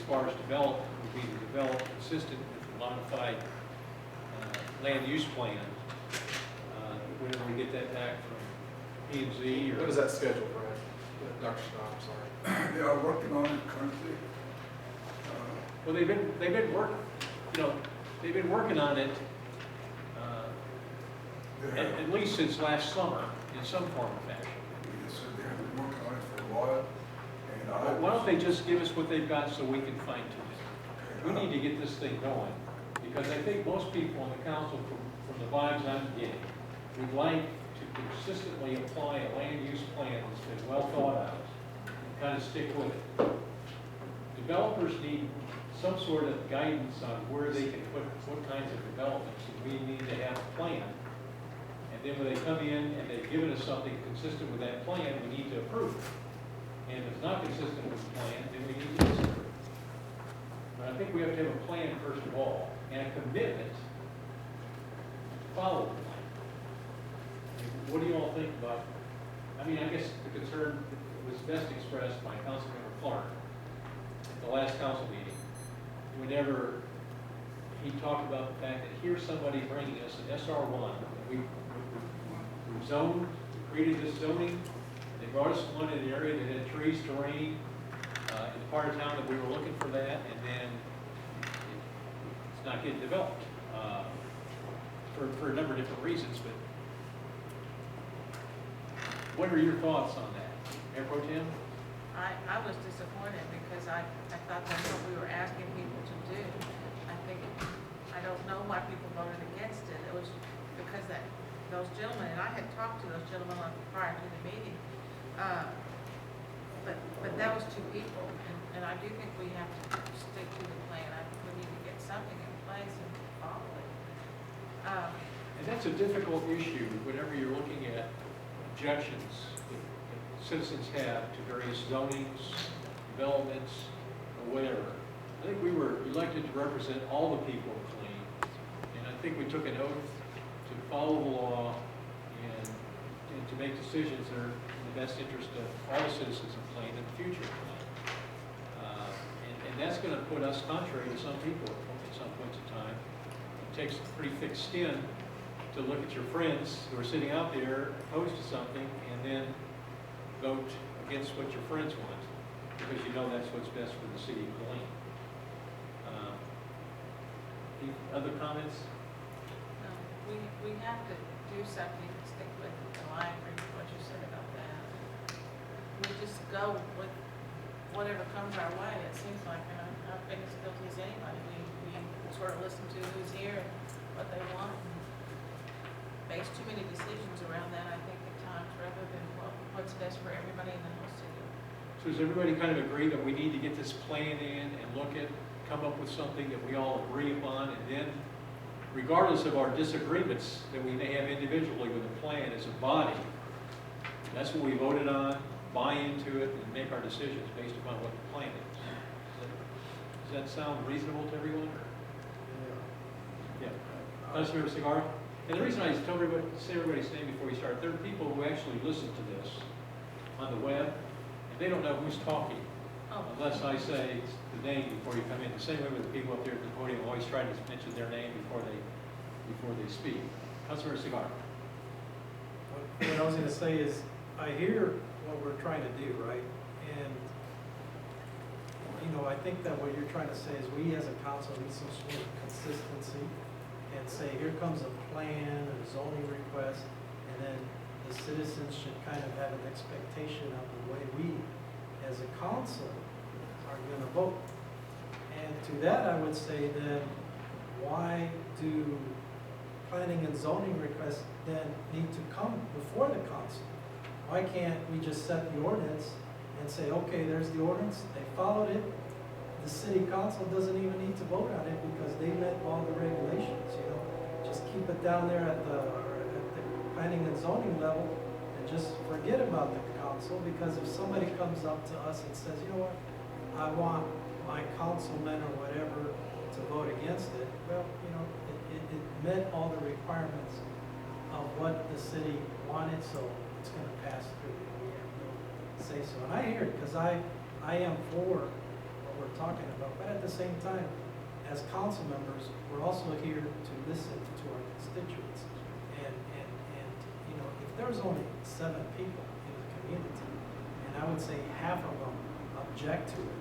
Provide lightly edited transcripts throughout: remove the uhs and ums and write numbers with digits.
far as development would be to develop consistent with the modified land use plan. Whenever we get that back from P&Z or... What is that scheduled, Brad? Dr. Scott, I'm sorry. They are working on it currently. Well, they've been working on it at least since last summer in some form or fashion. Yes, sir, they have been working on it for a while. And Well, why don't they just give us what they've got so we can fine tune it? We need to get this thing going, because I think most people on the council, from the vibes I'm getting, would like to consistently apply a land use plan that's been well thought out and kind of stick with it. Developers need some sort of guidance on where they can put what kinds of developments, and we need to have a plan. And then when they come in and they've given us something consistent with that plan, we need to approve it. And if it's not consistent with the plan, then we need to disapprove it. But I think we have to have a plan first of all, and a commitment to follow the plan. What do you all think about, I mean, I guess the concern was best expressed by Councilmember Clark at the last council meeting, whenever he talked about the fact that here's somebody bringing us an SR1, we've zoned, we created this zoning, they brought us one in the area that had trees, terrain, in the part of town that we were looking for that, and then it's not getting developed for a number of different reasons. But what are your thoughts on that, Mayor Pro Tem? I was disappointed because I thought that's what we were asking people to do. I don't know why people voted against it. It was because those gentlemen, and I had talked to those gentlemen prior to the meeting, but that was two people, and I do think we have to stick to the plan. We need to get something in place and follow it. And that's a difficult issue whenever you're looking at objections that citizens have to various zonings, developments, or whatever. I think we were elected to represent all the people of Killeen, and I think we took an oath to follow the law and to make decisions that are in the best interest of all the citizens of Killeen and the future of Killeen. And that's going to put us contrary to some people at some points in time. It takes a pretty thick skin to look at your friends who are sitting out there opposed to something and then vote against what your friends want, because you know that's what's best for the city of Killeen. Any other comments? We have to do something to stick with the line, with what you said about that. We just go with whatever comes our way. It seems like, I've been as guilty as anybody. We sort of listen to who's here and what they want, and base too many decisions around that, I think, at times, rather than what's best for everybody in the whole city. So does everybody kind of agree that we need to get this plan in and look at, come up with something that we all agree upon, and then, regardless of our disagreements that we may have individually with the plan as a body, that's what we voted on, buy into it, and make our decisions based upon what the plan is. Does that sound reasonable to everyone? Yeah. Councilmember Cigar? And the reason I told everybody, say everybody's name before we start, there are people who actually listen to this on the web, and they don't know who's talking unless I say the name before you come in. The same way with the people up there at the podium, always try to mention their name before they speak. Councilmember Cigar. What I was going to say is, I hear what we're trying to do, right? And I think that what you're trying to say is we as a council need some sort of consistency and say, here comes a plan, a zoning request, and then the citizens should kind of have an expectation of the way we as a council are going to vote. And to that I would say then, why do planning and zoning requests then need to come before the council? Why can't we just set the ordinance and say, okay, there's the ordinance, they followed it, the city council doesn't even need to vote on it because they met all the regulations, just keep it down there at the planning and zoning level and just forget about the council, because if somebody comes up to us and says, you know what, I want my councilman or whatever to vote against it, well, it met all the requirements of what the city wanted, so it's going to pass through. We have no say so. And I hear it because I am for we're talking about. But at the same time, as council members, we're also here to listen to our constituents. And, you know, if there's only 7 people in the community, and I would say half of them object to it,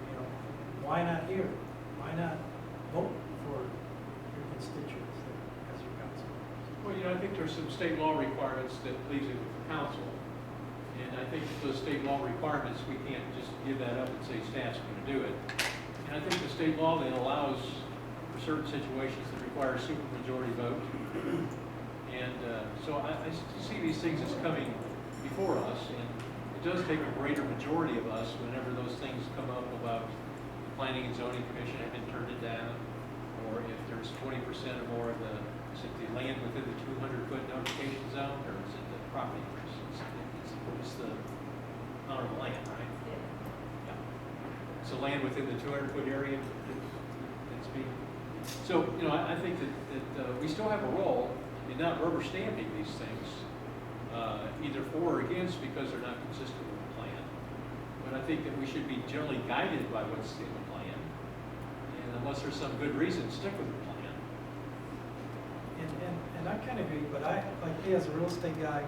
you know, why not hear it? Why not vote for your constituents as your council members? Well, you know, I think there's some state law requirements that leaves it with the council. And I think those state law requirements, we can't just give that up and say staff's going to do it. And I think the state law then allows for certain situations that require a supermajority vote. And so I see these things as coming before us, and it does take a greater majority of us whenever those things come up about the Planning and Zoning Commission having turned it down, or if there's 20% or more of the, is it the land within the 200-foot notification zone, or is it the property owners? It's the amount of land, right? Yeah. So land within the 200-foot area that's being, so, you know, I think that we still have a role in not rubber stamping these things, either for or against, because they're not consistent with the plan. But I think that we should be generally guided by what's in the plan, and unless there's some good reason, stick with the plan. And I kind of agree, but I, like me as a real estate guy,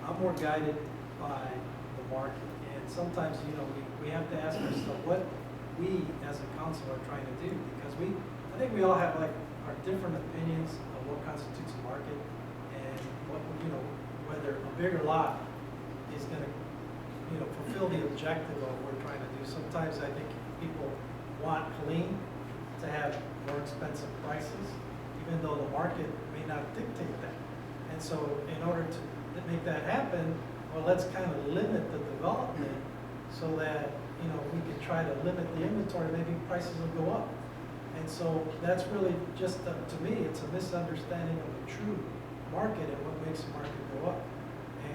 I'm more guided by the market. And sometimes, you know, we have to ask ourselves what we as a council are trying to do, because I think we all have like our different opinions of what constitutes a market, and what, you know, whether a bigger lot is going to, you know, fulfill the objective of what we're trying to do. Sometimes I think people want Killeen to have more expensive prices, even though the market may not dictate that. And so in order to make that happen, well, let's kind of limit the development so that, you know, we could try to limit the inventory, maybe prices will go up. And so that's really just, to me, it's a misunderstanding of the true market and what makes a market go up.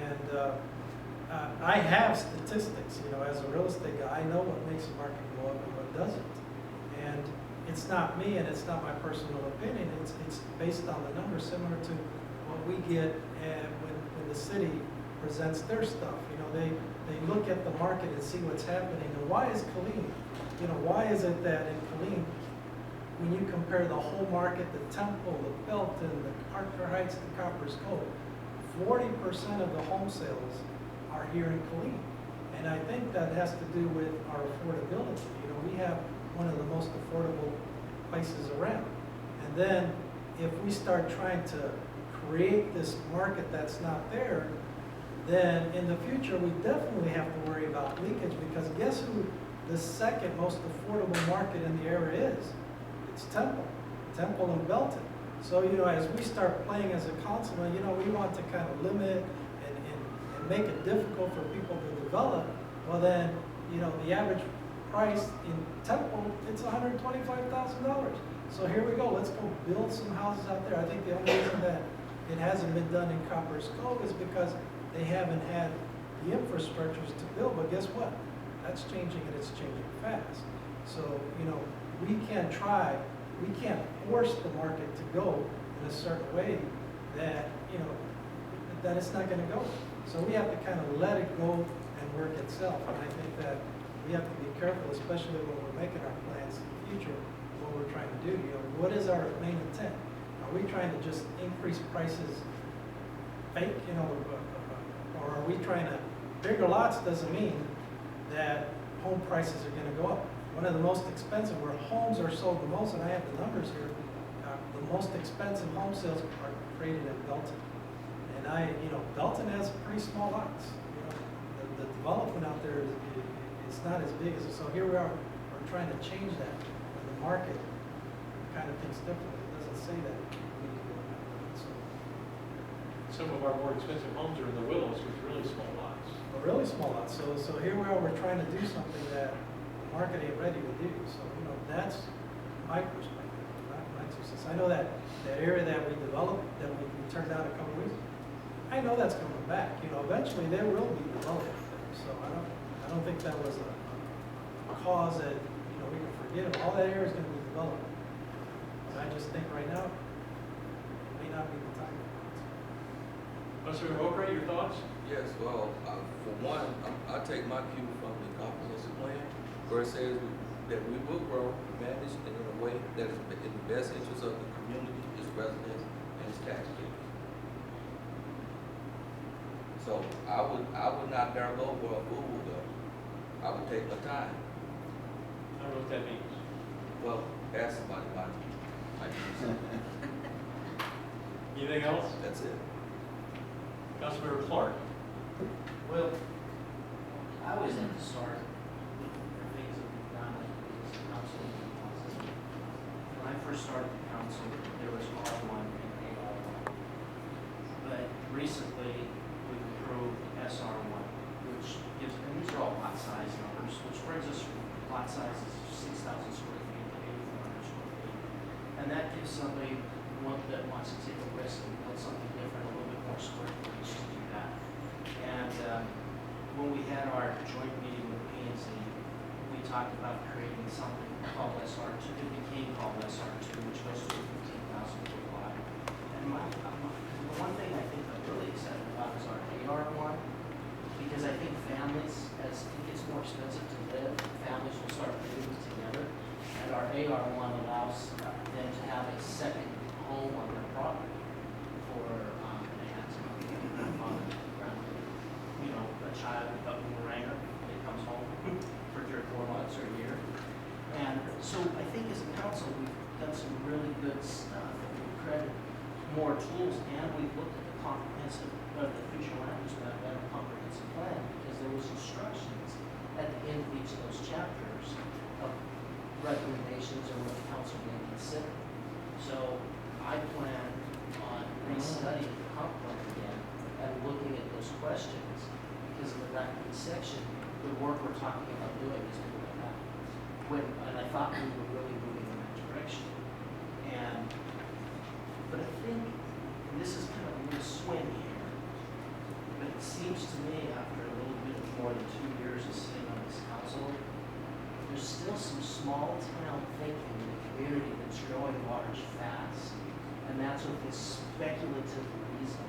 And I have statistics, you know, as a real estate guy, I know what makes a market go up and what doesn't. And it's not me and it's not my personal opinion, it's based on the numbers, similar to what we get when the city presents their stuff. You know, they look at the market and see what's happening. And why is Killeen, you know, why is it that in Killeen, when you compare the whole market, the Temple, the Belton, the Harker Heights, the Copper's Cove, 40% of the home sales are here in Killeen. And I think that has to do with our affordability. You know, we have one of the most affordable places around. And then if we start trying to create this market that's not there, then in the future we definitely have to worry about leakage, because guess who the second most affordable market in the area is? It's Temple and Belton. So, you know, as we start playing as a councilman, you know, we want to kind of limit and make it difficult for people to develop. Well then, you know, the average price in Temple, it's $125,000. So here we go, let's go build some houses out there. I think the only reason that it hasn't been done in Copper's Cove is because they haven't had the infrastructures to build. But guess what? That's changing, and it's changing fast. So, you know, we can't force the market to go in a certain way that, you know, that it's not going to go. So we have to kind of let it go and work itself. And I think that we have to be careful, especially when we're making our plans in the future, what we're trying to do. You know, what is our main intent? Are we trying to just increase prices fake, you know, or are we trying to, bigger lots doesn't mean that home prices are going to go up. One of the most expensive, where homes are sold the most, and I have the numbers here, the most expensive home sales are created in Belton. And you know, Belton has pretty small lots. You know, the development out there is not as big as, so here we are, we're trying to change that. And the market kind of thinks differently. It doesn't say that we need to go that way. So, Some of our more expensive homes are in the Willows with really small lots. a really small lot. So here we are, we're trying to do something that the market ain't ready to do. So, you know, that's my perspective, not my 2 cents. I know that area that we developed, that we turned out a couple weeks ago, I know that's coming back. You know, eventually there will be development there. So I don't think that was a cause that, you know, we can forget it. All that area is going to be developed. And I just think right now, it may not be the time. Councilor Okra, your thoughts? Yes, well, for one, I take my cue from the comprehensive plan, where it says that we will grow, manage in a way that is in the best interest of the community, its residents, and its taxpayers. So I would not dare go where a fool would go. I would take my time. I don't know what that means. Well, ask somebody about it. Anything else? That's it. Councilmember Clark? Well, I always have to start with the things that we've done as a council. When I first started the council, there was R1 and AR1. But recently, we've approved SR1, which gives, and these are all lot size numbers, which brings us from lot sizes of 6,000 square feet to 8,400 square feet. And that gives somebody that wants to take a risk and build something different, a little bit more square footage to do that. And when we had our joint meeting with P&Z, we talked about creating something called SR2. It became called SR2, which goes to a 15,000 foot lot. And the one thing I think I'm really excited about is our AR1, because I think families, as it gets more expensive to live, families will start living together. And our AR1 allows them to have a second home on their property for an aunt, grandmother, you know, a child, a boomerang, it comes home for 3 or 4 months or a year. And so I think as a council, we've done some really good stuff. We've created more tools, and we've looked at the comprehensive, the future land use map and the comprehensive plan, because there was instructions at the end of each of those chapters of recommendations or what the council may consider. So I plan on restudying the comp plan again and looking at those questions, because in that section, the work we're talking about doing is doing that. And I thought we were really moving in that direction. But I think, and this is kind of a little swing here, but it seems to me after a little bit more than 2 years of sitting on this council, there's still some small town thinking in the community that's growing large fast. And that's with this speculative reason.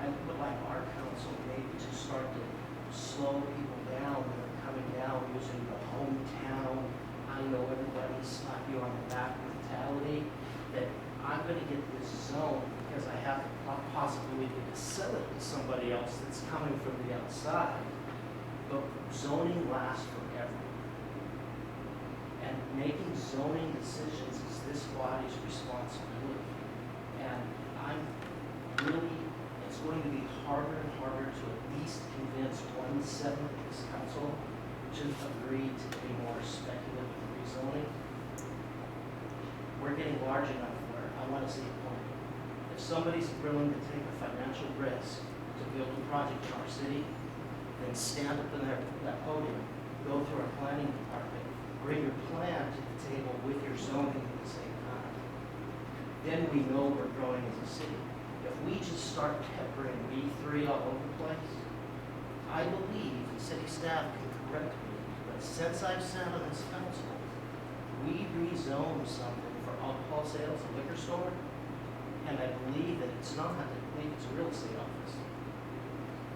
I would like our council maybe to start to slow people down that are coming down using the hometown, I know everybody, slap you on the back mentality, that I'm going to get this zone because I have the possibility to sell it to somebody else that's coming from the outside. But zoning lasts forever. And making zoning decisions is this body's responsibility. And I'm really, it's going to be harder and harder to at least convince 1/7 of this council to agree to any more speculative rezoning. We're getting large enough where I want to see a plan. If somebody's willing to take a financial risk to build a project in our city, then stand up in that podium, go through our planning department, bring your plan to the table with your zoning at the same time. Then we know we're growing as a city. If we just start peppering B3 all over the place, I believe, and city staff can correct me, but since I've sat on this council, we rezoned something for alcohol sales, a liquor store, and I believe that it's not, I believe it's a real estate office.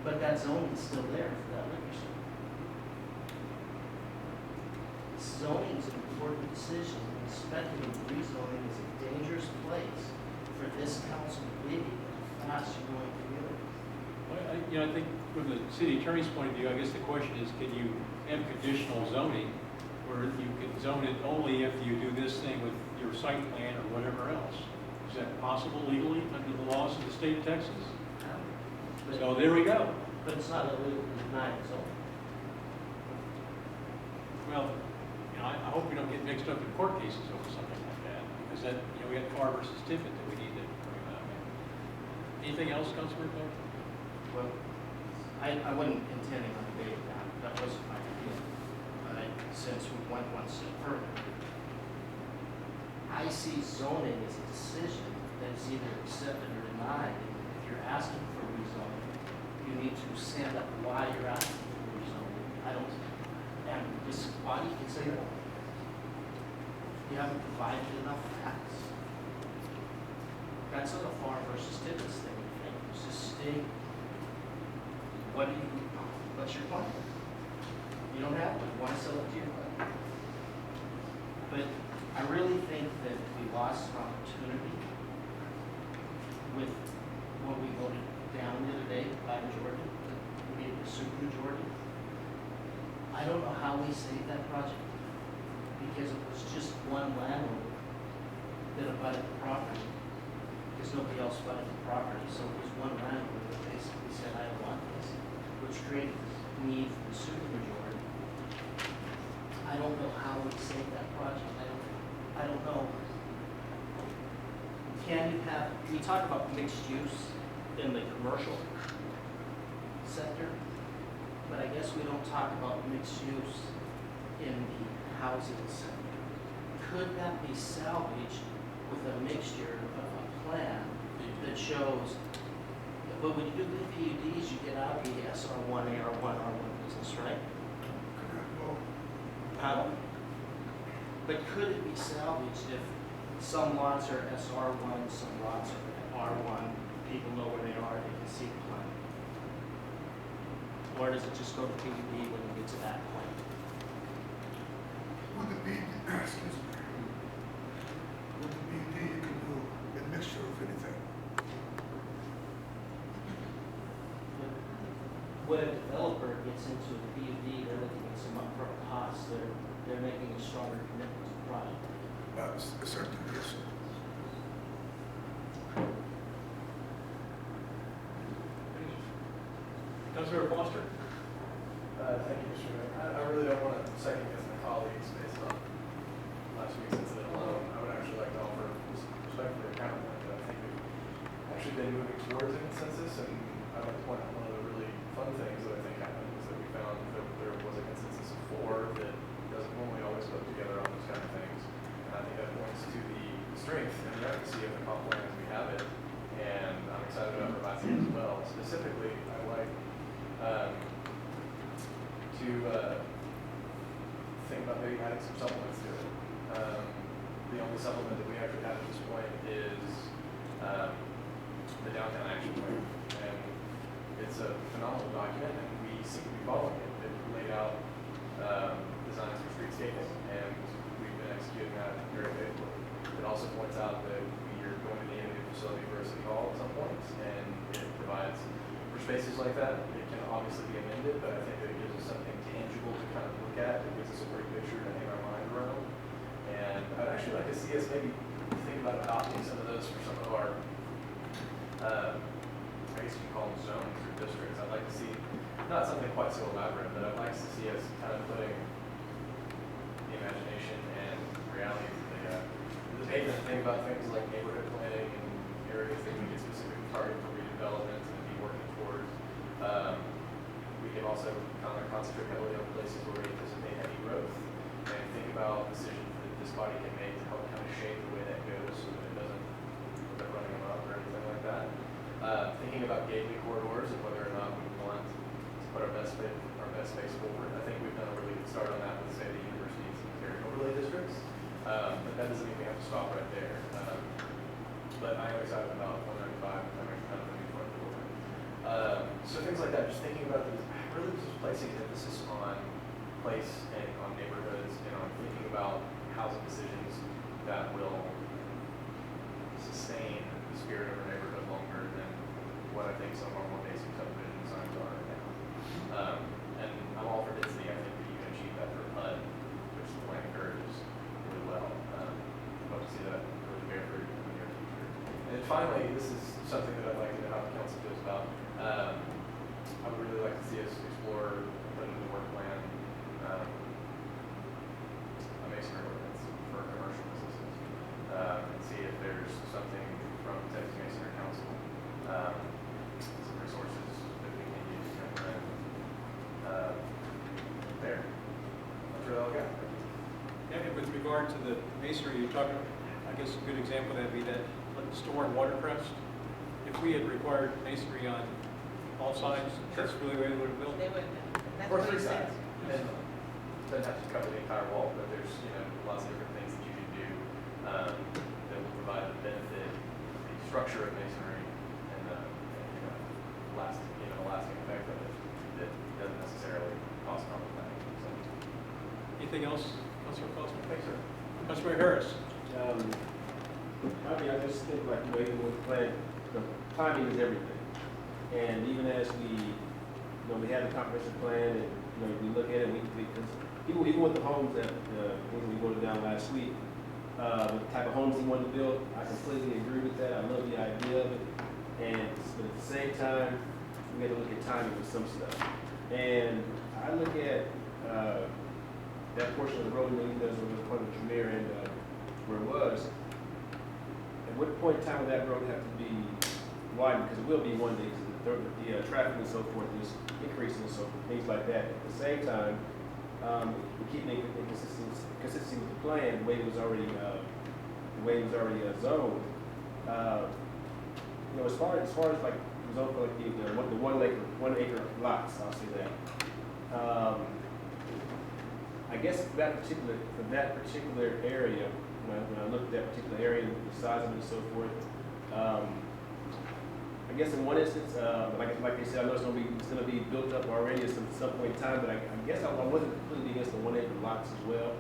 But that zone is still there for that liquor store. Zoning is an important decision, and speculative rezoning is a dangerous place for this council to be in a fast-growing community. Well, I think from the city attorney's point of view, I guess the question is, can you have conditional zoning where you can zone it only if you do this thing with your site plan or whatever else? Is that possible legally under the laws of the state of Texas? So there we go. But it's not illegal to deny it, so. Well, I hope we don't get mixed up in court cases over something like that, because that, we had Carr versus Tippett that we need to bring up. Anything else, Councilman Clark? Well, I wasn't intending on debating that. That wasn't my idea. But since we went one step further, I see zoning as a decision that is either accepted or denied. If you're asking for rezoning, you need to stand up why you're asking for rezoning. I don't, and this body can say no. You haven't provided enough facts. That's not a Farr versus Tibbetts thing. It's just state, what's your plan? You don't have one. Why sell it to your plan? But I really think that we lost an opportunity with what we voted down the other day by majority, we made it a super majority. I don't know how we saved that project, because it was just one landlord that abutted the property, because nobody else abutted the property, so it was one landlord that basically said, I don't want this, which created the need for the super majority. I don't know how we saved that project, I don't know. Can you have, we talk about mixed use in the commercial sector, but I guess we don't talk about mixed use in the housing sector. Could that be salvaged with a mixture of a plan that shows, but when you do the PUDs, you get out of the SR1, AR1, R1 business, right? But could it be salvaged if some lots are SR1, some lots are R1, people know where they are, they can see the plan? Or does it just go to PUD when you get to that point? With the BD, excuse me. With the BD, you can do a mixture of anything. When a developer gets into a PUD, they're looking at some upfront costs, they're making a stronger commitment to the project. Certainly, yes, sir. Councilor Foster? Thank you, Mr. Mayor. I really don't want to second guess my colleagues based on last week's incident alone. I would actually like to offer respectfully a counterpoint that I think we've actually been moving towards a consensus, and I'd like to point out one of the really fun things that I think happened is that we found that there was a consensus of 4 that doesn't normally always vote together on those kind of things. And I think that points to the strength and the efficacy of the comp plan as we have it, and I'm excited about revising it as well. Specifically, I like to think about maybe adding some supplements to it. The only supplement that we actually have at this point is the downtown action plan, and it's a phenomenal document, and we seem to be following it. It laid out designs for streetscaping, and we've been executing that very faithfully. It also points out that we are going to need a new facility for a city hall at some point, and it provides for spaces like that. It can obviously be amended, but I think that it gives us something tangible to kind of look at. It gives us a great picture to hang our mind around. And I'd actually like to see us maybe think about adopting some of those for some of our, I guess you can call them zones or districts. I'd like to see, not something quite so elaborate, but I'd like to see us kind of putting the imagination and reality of the pavement to think about things like neighborhood planning and areas that we can specifically target for redevelopment and be working towards. We can also kind of concentrate heavily on places where we anticipate heavy growth and think about decisions that this body can make to help kind of shape the way that goes so that it doesn't end up running amok or anything like that. Thinking about gateway corridors and whether or not we want to put our best face forward. I think we've done a really good start on that with, say, the university and cemetery overlay districts. But that doesn't mean we have to stop right there. But I am excited about 195 and having kind of a new front door. So things like that, just thinking about this, really just placing emphasis on place and on neighborhoods and on thinking about housing decisions that will sustain the spirit of our neighborhood longer than what I think some of our more basic subdivision designs are right now. And I'm all for density. I think that you can achieve that for HUD, which the plan encourages really well. Hope to see that really bear fruit in the near future. And then finally, this is something that I'd like to know how the council feels about. I would really like to see us explore, put into the work plan, a masonry ordinance for commercial businesses, and see if there's something from Texas Masonry Council, some resources that we can use to implement there. That's really all I got. Yeah, and with regard to the masonry, you're talking, I guess a good example of that would be that storm water crest. If we had required masonry on all sides, that's really the way they would have built They it. would, that's Or what he 3 said. sides. And doesn't have to cover the entire wall, but there's, lots of different things that you can do that will provide the benefit, the structure of masonry, and the lasting effect of it that doesn't necessarily cost on the planning. So, Anything else, Councilor Foster? thanks, sir. Councilmember Harris. I mean, I just think like, even with the plan, the timing is everything. And even as we have the comprehensive plan and, we look at it, because even with the homes that, we voted down last week, the type of homes he wanted to build, I completely agree with that. I love the idea of it. But at the same time, we got to look at timing with some stuff. And I look at, that portion of the road, you guys were in front of Tremere and, where it was. At what point in time would that road have to be widened? Because it will be one day, because the traffic and so forth is increasing, so things like that. At the same time, we keep making consistency with the plan, the way it was already, zoned. As far as like zone for like the 1 acre lots, I'll say that. I guess for that particular area, when I looked at that particular area, the size of it and so forth, I guess in one instance, like they said, I know it's gonna be built up already at some point in time, but I guess I wasn't completely against the 1 acre lots as well.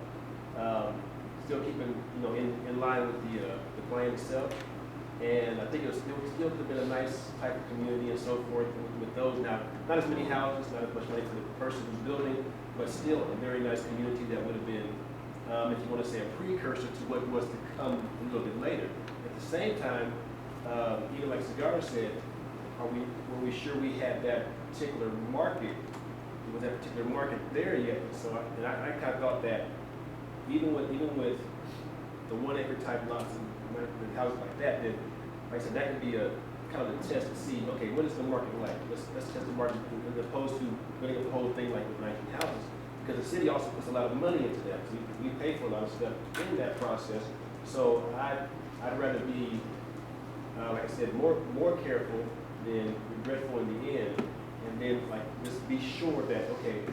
Still keeping, in line with the plan itself. And I think it still could have been a nice type of community and so forth with those. Now, not as many houses, not as much money for the person who's building, but still a very nice community that would have been, if you want to say, a precursor to what was to come a little bit later. At the same time, even like Cigar said, were we sure we had that particular market, was that particular market there yet? So I kind of thought that even with the 1 acre type lots and houses like that, like I said, that could be a kind of a test to see, okay, what is the market like? Let's test the market as opposed to putting up the whole thing like with 19 houses. Because the city also puts a lot of money into that. We pay for a lot of stuff in that process. So I'd rather be, like I said, more careful than regretful in the end. And then like just be sure that, okay,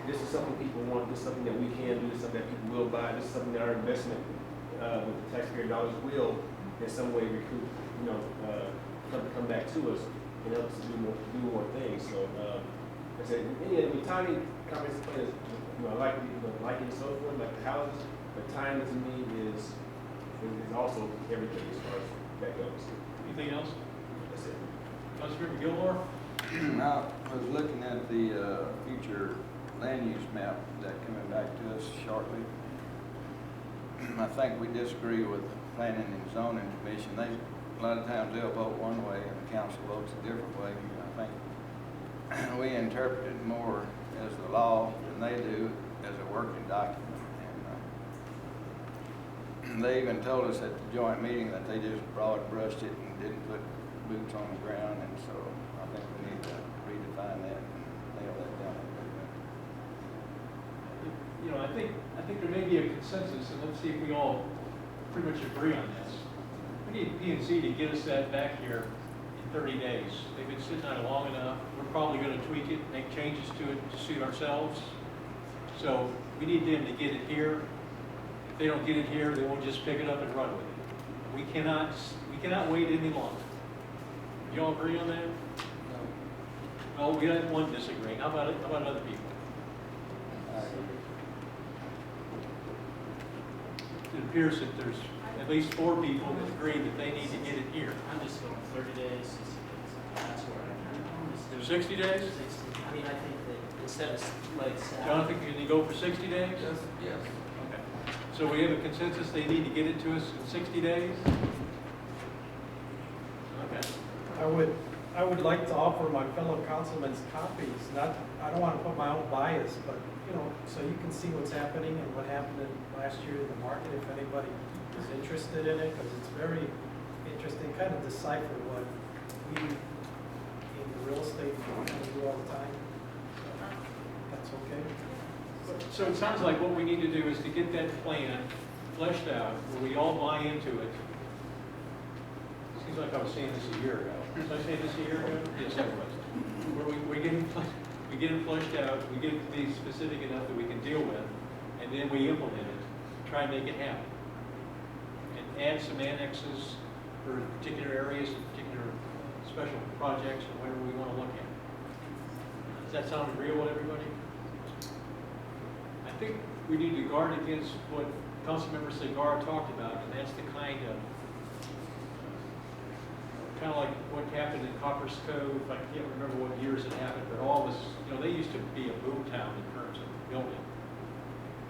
this is something people want, this is something that we can do, this is something that people will buy, this is something that our investment with the taxpayer dollars will in some way recoup, come back to us and help us to do more things. So, like I said, timing, comprehensive plan is, I like it and so forth, like the houses, but timing to me is also everything as far as that goes. Anything else? That's it. Councilmember Gilmore? I was looking at the future land use map that coming back to us shortly. I think we disagree with the Planning and Zoning Commission. A lot of times they'll vote one way and the council votes a different way. I think we interpret it more as the law than they do as a working document. And they even told us at the joint meeting that they just broad brushed it and didn't put boots on the ground. And so I think we need to redefine that and nail that down. I think there may be a consensus, and let's see if we all pretty much agree on this. We need P&Z to get us that back here in 30 days. They've been sitting on it long enough. We're probably going to tweak it, make changes to it to suit ourselves. So we need them to get it here. If they don't get it here, they won't just pick it up and run with it. We cannot wait any longer. Do you all agree on that? No. Oh, we got one disagreeing. How about other people? It appears that there's at least 4 people that agree that they need to get it here. I'm just going 30 days, 60 days. That's where I am. 60 days? 60. I mean, I think that instead of letting it sit. Jonathan, can you go for 60 days? Yes. Okay. So we have a consensus they need to get it to us in 60 days? Okay. I would like to offer my fellow councilmen's copies, I don't want to put my own bias, but, so you can see what's happening and what happened last year in the market, if anybody is interested in it, because it's very interesting, kind of decipher what we in the real estate kind of do all the time. That's okay. So it sounds like what we need to do is to get that plan fleshed out, where we all buy into it. Seems like I was saying this a year ago. Was I saying this a year ago? Yes, I was. Where we get it fleshed out, we get it to be specific enough that we can deal with, and then we implement it, try and make it happen. And add some annexes for particular areas, particular special projects, or whatever we want to look at. Does that sound agreeable to everybody? I think we need to guard against what Councilmember Segar talked about, and that's the kind of like what happened in Copper's Cove. I can't remember what years it happened, but all this, you know, they used to be a boom town in terms of building.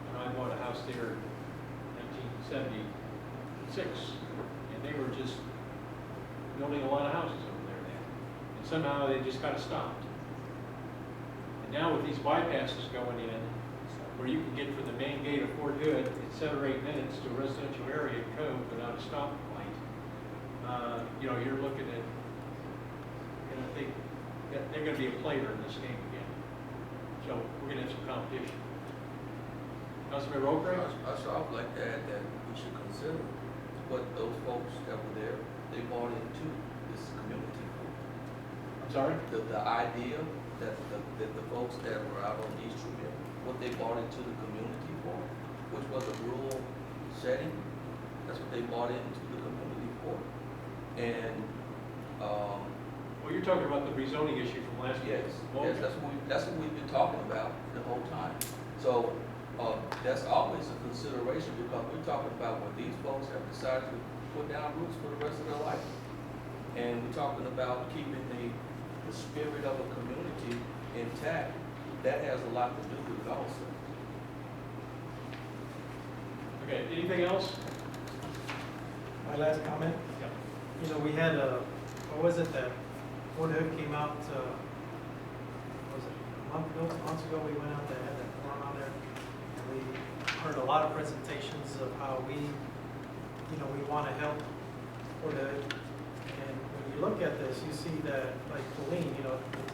And I bought a house there in 1976, and they were just building a lot of houses over there now. And somehow they just kind of stopped. And now with these bypasses going in, where you can get from the main gate of Fort Hood in 7 or 8 minutes to a residential area in Cove without a stoplight, you know, you're looking at, and I think that they're going to be a player in this game again. So we're going to have some competition. Councilmember Oakrey? I would like to add that we should consider what those folks that were there, they bought into this community. I'm sorry? The idea that the folks that were out on East Treville, what they bought into the community for, which was a rural setting, that's what they bought into the community for. And, well, you're talking about the rezoning issue from last year. yes, Well, yes, that's what we've been talking about the whole time. So, that's always a consideration because we're talking about when these folks have decided to put down roots for the rest of their life. And we're talking about keeping the spirit of a community intact. That has a lot to do with it also. Okay, anything else? My last comment? Yeah. You know, we had what was it that Fort Hood came out, was it months ago, we went out there, had that forum out there, and we heard a lot of presentations of how we, you know, we want to help Fort Hood. And when you look at this, you see that, like Killeen, you know, the